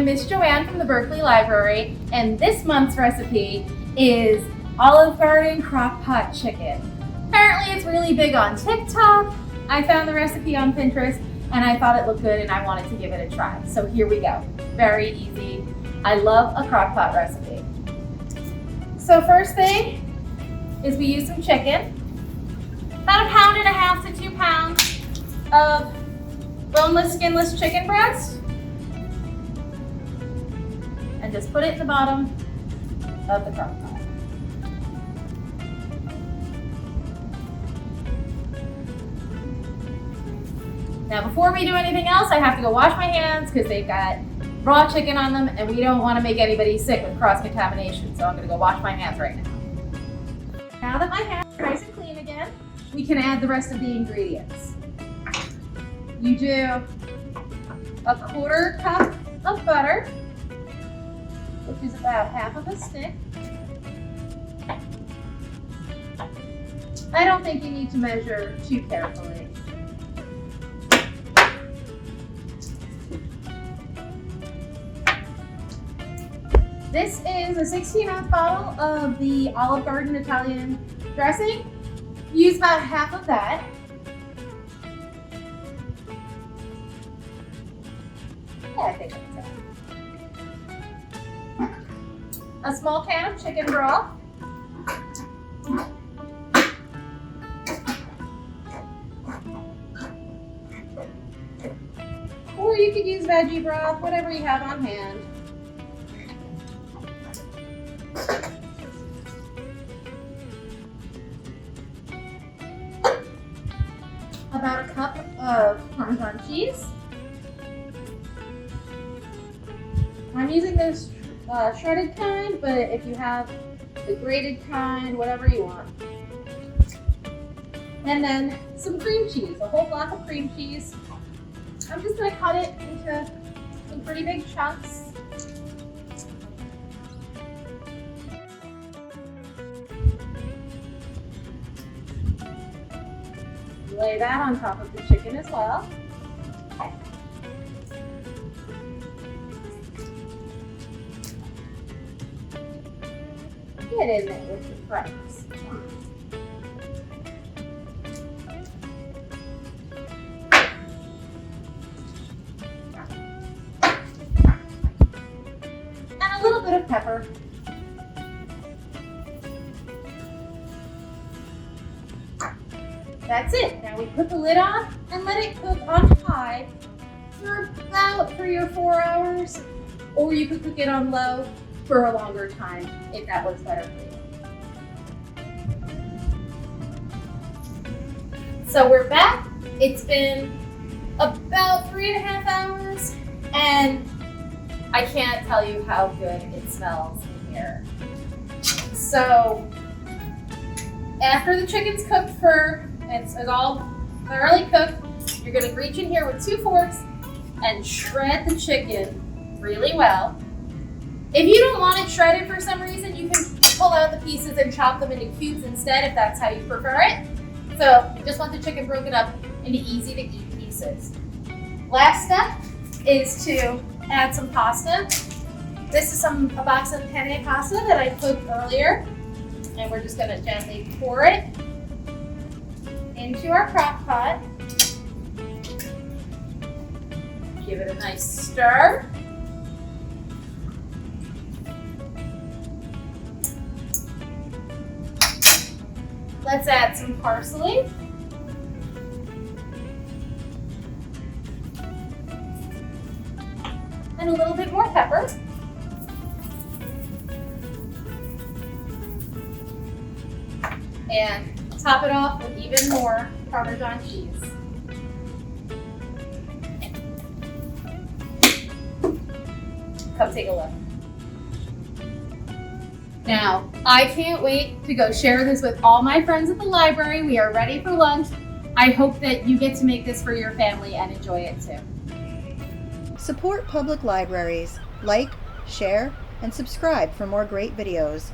I'm Miss Joanne from the Berkeley Library, and this month's recipe is Olive Garden Crockpot chicken. Apparently it's really big on TikTok. I found the recipe on Pinterest and I thought it looked good and I wanted to give it a try. So here we go. Very easy. I love a crockpot recipe. So first thing is we use some chicken. About 1.5 pounds to 2 pounds of boneless, skinless chicken breast. And just put it in the bottom of the crock pot. Now before we do anything else, I have to go wash my hands because they've got raw chicken on them and we don't want to make anybody sick with cross-contamination. So I'm going to go wash my hands right now. Now that my hands are nice and clean again, we can add the rest of the ingredients. You do a 1/4 cup of butter, which is about half of a stick. I don't think you need to measure too carefully. This is a 16-ounce bottle of the Olive Garden Italian dressing. Use about half of that. Yeah, I think that's it. A small can of chicken broth. Or you could use veggie broth, whatever you have on hand. About a cup of Parmesan cheese. I'm using this shredded kind, but if you have the grated kind, whatever you want. And then some cream cheese, a whole block of cream cheese. I'm just going to cut it into some pretty big chunks. Lay that on top of the chicken as well. Get in there with the fries. And a little bit of pepper. That's it. Now we put the lid on and let it cook on high for about 3 or 4 hours, or you could cook it on low for a longer time if that works better for you. So we're back. It's been about 3.5 hours and I can't tell you how good it smells in here. So after the chicken's cooked it's all thoroughly cooked, you're going to reach in here with 2 forks and shred the chicken really well. If you don't want it shredded for some reason, you can pull out the pieces and chop them into cubes instead if that's how you prefer it. So you just want the chicken broken up into easy to eat pieces. Last step is to add some pasta. This is a box of penne pasta that I cooked earlier, and we're just going to gently pour it into our crock pot. Give it a nice stir. Let's add some parsley. And a little bit more pepper. And top it off with even more Parmesan cheese. Come take a look. Now, I can't wait to go share this with all my friends at the library. We are ready for lunch. I hope that you get to make this for your family and enjoy it too. Support public libraries. Like, share, and subscribe for more great videos.